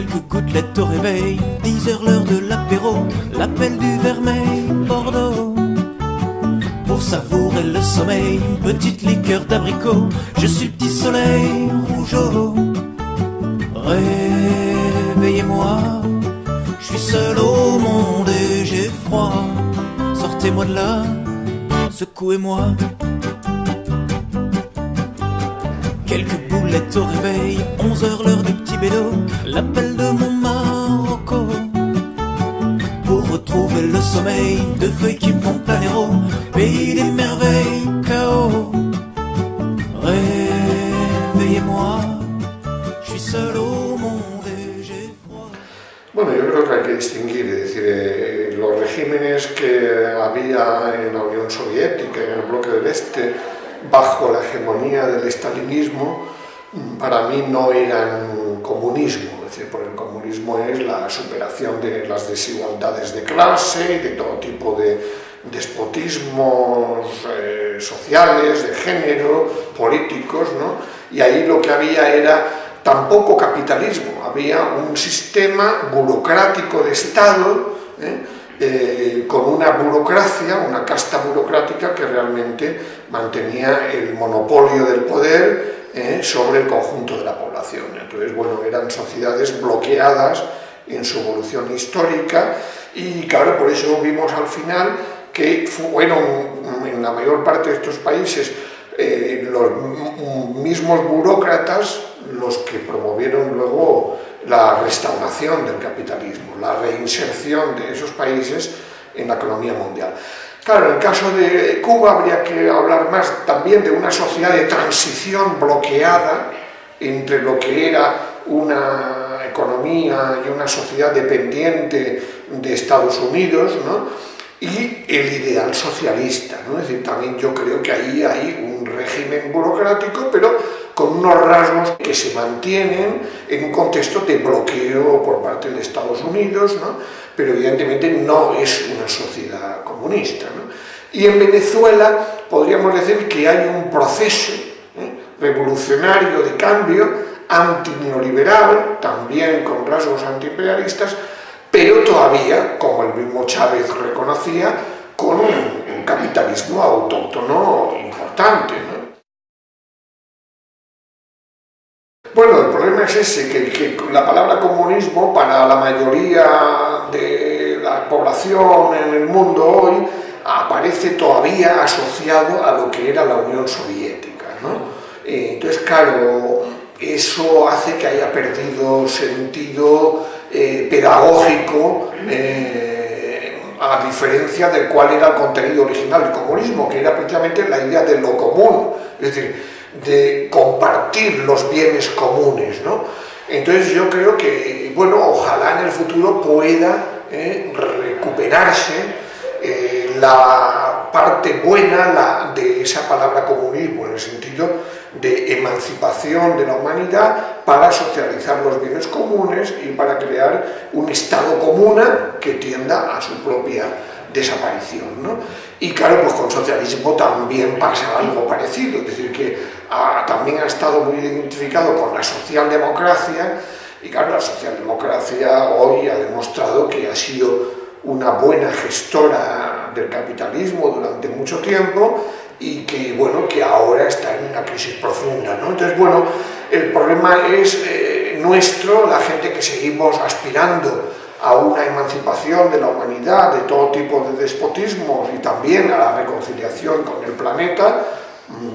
Quelques gouttelettes au réveil, 10 heures l'heure de l'apéro, l'appel du vermeil Bordeaux. Pour savourer le sommeil, une petite liqueur d'abricot, je suis le petit soleil rougeau. Réveillez-moi, je suis seul au monde et j'ai froid. Sortez-moi de là, secouez-moi. Quelques boulettes au réveil, 11 heures l'heure du petit bédo, l'appel de mon Marocco. Pour retrouver le sommeil, deux feuilles qui me font planer au pays des merveilles, chaos. Réveillez-moi, je suis seul au monde et j'ai froid. Bueno, yo creo que hay que distinguir, es decir, los regímenes que había en la Unión Soviética, en el bloque del Este, bajo la hegemonía del estalinismo, para mí no eran comunismo, es decir, porque el comunismo es la superación de las desigualdades de clase y de todo tipo de despotismos sociales, de género, políticos, ¿no? Y ahí lo que había era tampoco capitalismo, había un sistema burocrático de Estado, con una burocracia, una casta burocrática que realmente mantenía el monopolio del poder sobre el conjunto de la población. Entonces, bueno, eran sociedades bloqueadas en su evolución histórica y, claro, por eso vimos al final que fueron, en la mayor parte de estos países, los mismos burócratas los que promovieron luego la restauración del capitalismo, la reinserción de esos países en la economía mundial. Claro, en el caso de Cuba habría que hablar más también de una sociedad de transición bloqueada entre lo que era una economía y una sociedad dependiente de Estados Unidos, ¿no? Y el ideal socialista, ¿no? Es decir, también yo creo que ahí hay un régimen burocrático, pero con unos rasgos que se mantienen en un contexto de bloqueo por parte de Estados Unidos, ¿no? Pero evidentemente no es una sociedad comunista, ¿no? Y en Venezuela podríamos decir que hay un proceso revolucionario de cambio antineoliberal, también con rasgos antiimperialistas, pero todavía, como el mismo Chávez reconocía, con un capitalismo autóctono importante, ¿no? Bueno, el problema es ese, que la palabra comunismo para la mayoría de la población en el mundo hoy aparece todavía asociado a lo que era la Unión Soviética, ¿no? Entonces, claro, eso hace que haya perdido sentido pedagógico, a diferencia de cuál era el contenido original del comunismo, que era precisamente la idea de lo común, es decir, de compartir los bienes comunes, ¿no? Entonces yo creo que, bueno, ojalá en el futuro pueda recuperarse la parte buena de esa palabra comunismo, en el sentido de emancipación de la humanidad para socializar los bienes comunes y para crear un estado comuna que tienda a su propia desaparición, ¿no? Y claro, pues con socialismo también pasa algo parecido, es decir, que también ha estado muy identificado con la socialdemocracia, y claro, la socialdemocracia hoy ha demostrado que ha sido una buena gestora del capitalismo durante mucho tiempo y que, bueno, que ahora está en una crisis profunda, ¿no? Entonces, bueno, el problema es nuestro, la gente que seguimos aspirando a una emancipación de la humanidad, de todo tipo de despotismos y también a la reconciliación con el planeta,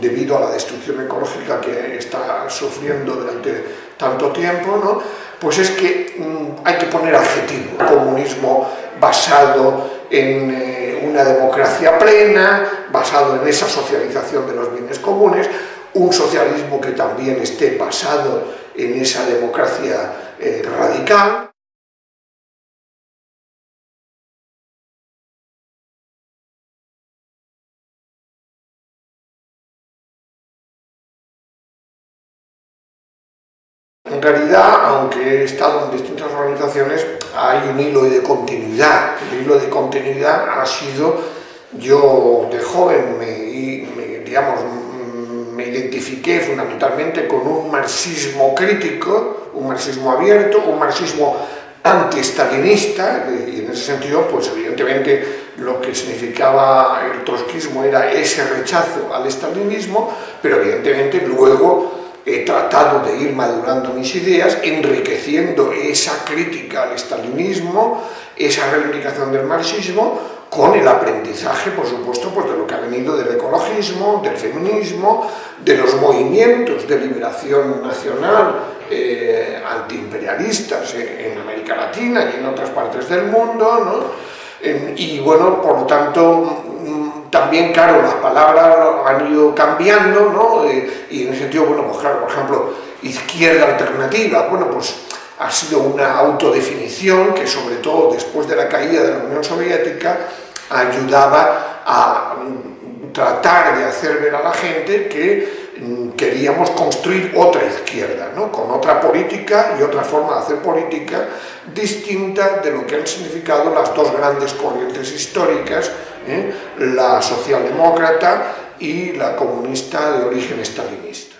debido a la destrucción ecológica que está sufriendo durante tanto tiempo, ¿no? Pues es que hay que poner adjetivo. Comunismo basado en una democracia plena, basado en esa socialización de los bienes comunes, un socialismo que también esté basado en esa democracia radical. En realidad, aunque he estado en distintas organizaciones, hay un hilo de continuidad. El hilo de continuidad ha sido, yo de joven me identifiqué fundamentalmente con un marxismo crítico, un marxismo abierto, un marxismo anti-estalinista, y en ese sentido, pues evidentemente lo que significaba el trotskismo era ese rechazo al estalinismo, pero evidentemente luego he tratado de ir madurando mis ideas, enriqueciendo esa crítica al estalinismo, esa reivindicación del marxismo, con el aprendizaje, por supuesto, pues de lo que ha venido del ecologismo, del feminismo, de los movimientos de liberación nacional antiimperialistas en América Latina y en otras partes del mundo, ¿no? Y bueno, por lo tanto, también, claro, las palabras han ido cambiando, ¿no? Y en ese sentido, bueno, pues claro, por ejemplo, izquierda alternativa, bueno, pues ha sido una autodefinición que, sobre todo después de la caída de la Unión Soviética, ayudaba a tratar de hacer ver a la gente que queríamos construir otra izquierda, ¿no? Con otra política y otra forma de hacer política distinta de lo que han significado las dos grandes corrientes históricas, la socialdemócrata y la comunista de origen estalinista.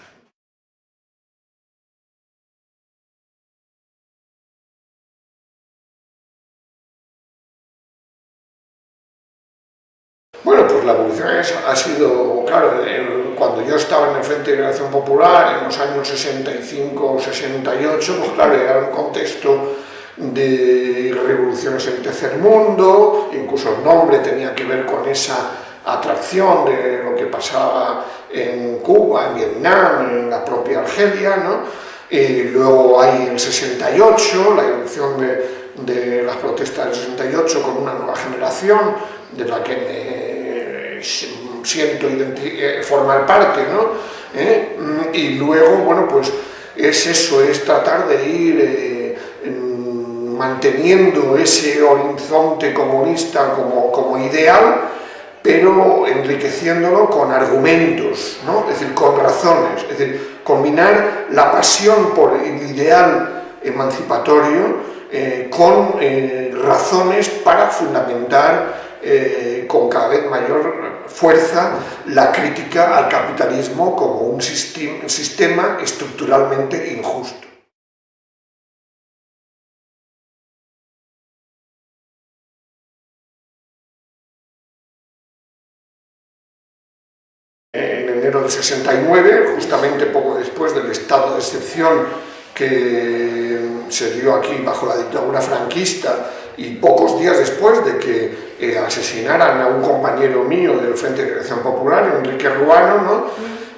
Bueno, pues la evolución ha sido, claro, cuando yo estaba en el Frente de Liberación Popular, en los años 65 o 68, pues claro, era un contexto de revoluciones en el tercer mundo, incluso el nombre tenía que ver con esa atracción de lo que pasaba en Cuba, en Vietnam, en la propia Argelia, ¿no? Y luego hay el 68, la erupción de las protestas del 68 con una nueva generación de la que me siento formar parte, ¿no? Y luego, bueno, pues es eso, es tratar de ir manteniendo ese horizonte comunista como ideal, pero enriqueciéndolo con argumentos, ¿no? Es decir, con razones, es decir, combinar la pasión por el ideal emancipatorio con razones para fundamentar con cada vez mayor fuerza la crítica al capitalismo como un sistema estructuralmente injusto. En enero del 69, justamente poco después del estado de excepción que se dio aquí bajo la dictadura franquista y pocos días después de que asesinaran a un compañero mío del Frente de Liberación Popular, Enrique Ruano, ¿no?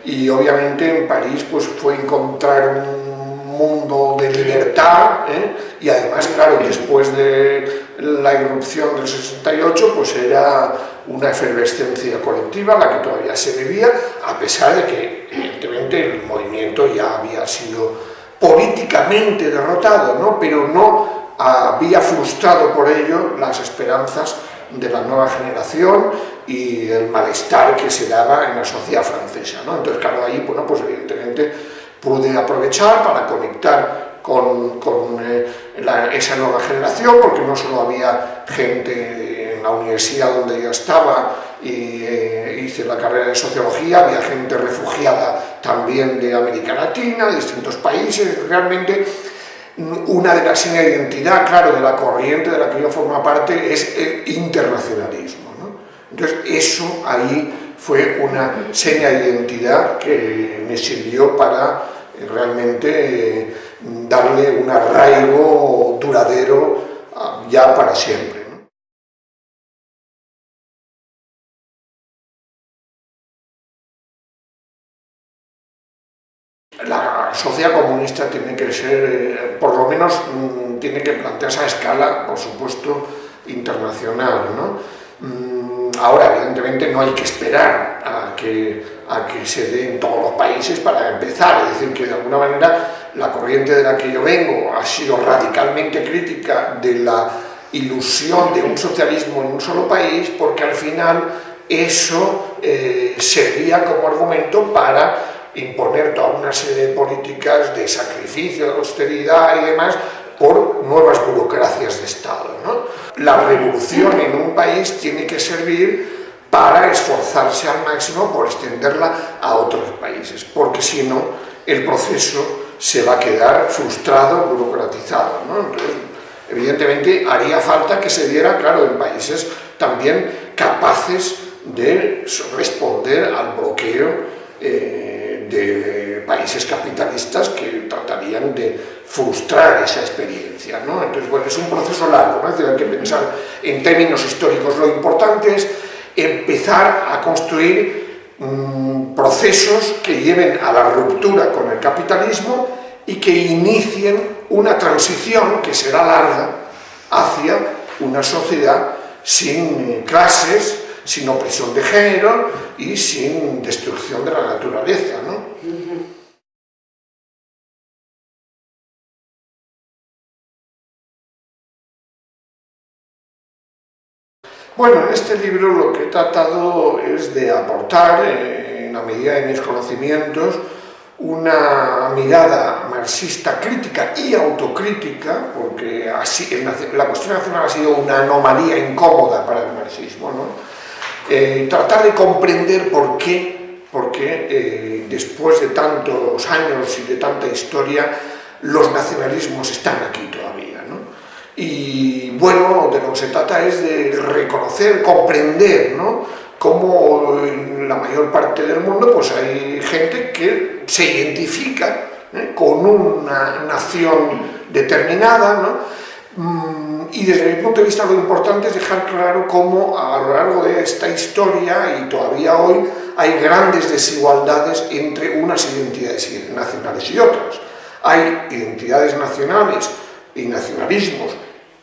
Y obviamente en París pues fue encontrar un mundo de libertad, y además, claro, después de la irrupción del 68 pues era una efervescencia colectiva la que todavía se vivía, a pesar de que evidentemente el movimiento ya había sido políticamente derrotado, ¿no? Pero no había frustrado por ello las esperanzas de la nueva generación y el malestar que se daba en la sociedad francesa, ¿no? Entonces, claro, ahí, bueno, pues evidentemente pude aprovechar para conectar con esa nueva generación, porque no solo había gente en la universidad donde yo estaba y hice la carrera de sociología, había gente refugiada también de América Latina, de distintos países. Realmente una de las señas de identidad, claro, de la corriente de la que yo formo parte es el internacionalismo, ¿no? Entonces eso ahí fue una seña de identidad que me sirvió para realmente darle un arraigo duradero ya para siempre, ¿no? La sociedad comunista tiene que ser, por lo menos, tiene que plantearse a escala, por supuesto, internacional, ¿no? Ahora, evidentemente, no hay que esperar a que se dé en todos los países para empezar, es decir, que de alguna manera la corriente de la que yo vengo ha sido radicalmente crítica de la ilusión de un socialismo en un solo país, porque al final eso servía como argumento para imponer toda una serie de políticas de sacrificio, de austeridad y demás por nuevas burocracias de Estado, ¿no? La revolución en un país tiene que servir para esforzarse al máximo por extenderla a otros países, porque si no, el proceso se va a quedar frustrado, burocratizado, ¿no? Entonces, evidentemente, haría falta que se diera, claro, en países también capaces de responder al bloqueo de países capitalistas que tratarían de frustrar esa experiencia, ¿no? Entonces, bueno, es un proceso largo, ¿no? Es decir, hay que pensar en términos históricos. Lo importante es empezar a construir procesos que lleven a la ruptura con el capitalismo y que inicien una transición, que será larga, hacia una sociedad sin clases, sin opresión de género y sin destrucción de la naturaleza, ¿no? Bueno, en este libro lo que he tratado es de aportar, en la medida de mis conocimientos, una mirada marxista crítica y autocrítica, porque así, la cuestión nacional ha sido una anomalía incómoda para el marxismo, ¿no? Tratar de comprender por qué después de tantos años y de tanta historia, los nacionalismos están aquí todavía, ¿no? Y bueno, de lo que se trata es de reconocer, comprender, ¿no?, cómo en la mayor parte del mundo pues hay gente que se identifica con una nación determinada, ¿no? Y desde mi punto de vista lo importante es dejar claro cómo a lo largo de esta historia y todavía hoy hay grandes desigualdades entre unas identidades nacionales y otras. Hay identidades nacionales y nacionalismos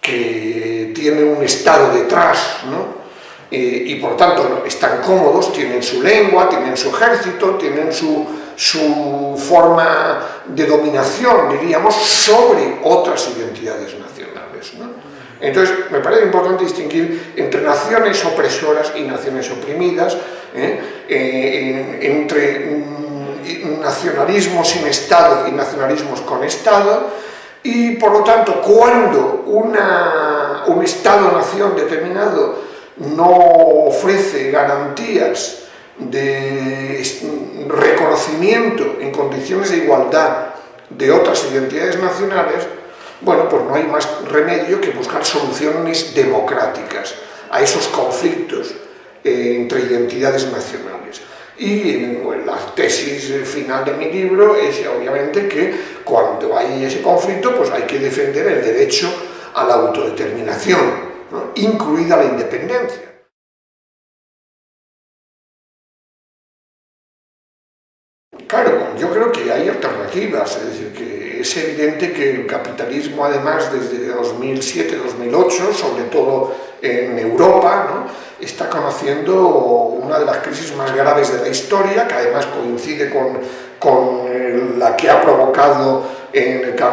que tienen un Estado detrás, ¿no? Y por tanto están cómodos, tienen su lengua, tienen su ejército, tienen su forma de dominación, diríamos, sobre otras identidades nacionales, ¿no? Entonces, me parece importante distinguir entre naciones opresoras y naciones oprimidas, entre nacionalismos sin Estado y nacionalismos con Estado, y por lo tanto, cuando un Estado-nación determinado no ofrece garantías de reconocimiento en condiciones de igualdad de otras identidades nacionales, bueno, pues no hay más remedio que buscar soluciones democráticas a esos conflictos entre identidades nacionales. Y la tesis final de mi libro es obviamente que cuando hay ese conflicto, pues hay que defender el derecho a la autodeterminación, ¿no?, incluida la independencia. Claro, yo creo que hay alternativas, es decir, que es evidente que el capitalismo, además, desde 2007-2008, sobre todo en Europa, ¿no?, está conociendo una de las crisis más graves de la historia, que además coincide con la que ha provocado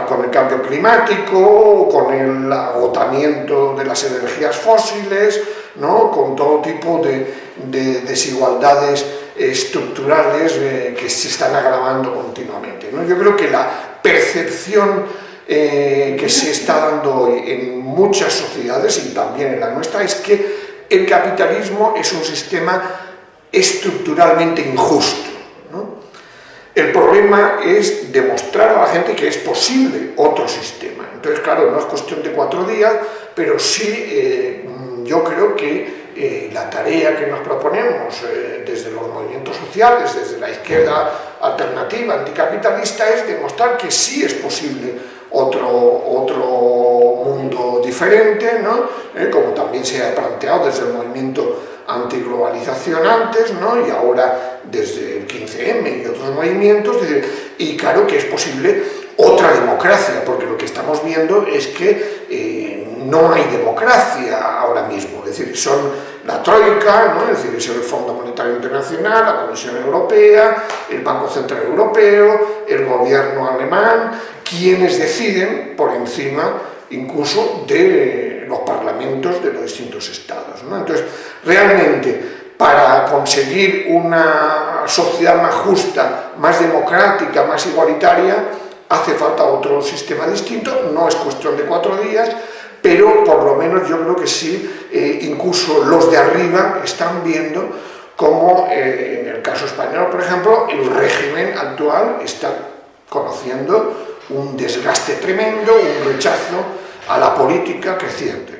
con el cambio climático, con el agotamiento de las energías fósiles, ¿no?, con todo tipo de desigualdades estructurales que se están agravando continuamente, ¿no? Yo creo que la percepción que se está dando hoy en muchas sociedades y también en la nuestra es que el capitalismo es un sistema estructuralmente injusto, ¿no? El problema es demostrar a la gente que es posible otro sistema. Entonces, claro, no es cuestión de 4 días, pero sí yo creo que la tarea que nos proponemos desde los movimientos sociales, desde la izquierda alternativa anticapitalista, es demostrar que sí es posible otro mundo diferente, ¿no? Como también se ha planteado desde el movimiento antiglobalización antes, ¿no?, y ahora desde el 15M y otros movimientos, y claro que es posible otra democracia, porque lo que estamos viendo es que no hay democracia ahora mismo, es decir, son la Troika, ¿no?, es decir, es el Fondo Monetario Internacional, la Comisión Europea, el Banco Central Europeo, el gobierno alemán, quienes deciden por encima incluso de los parlamentos de los distintos estados, ¿no? Entonces, realmente, para conseguir una sociedad más justa, más democrática, más igualitaria, hace falta otro sistema distinto, no es cuestión de 4 días, pero por lo menos yo creo que sí, incluso los de arriba están viendo cómo, en el caso español, por ejemplo, el régimen actual está conociendo un desgaste tremendo, un rechazo a la política creciente.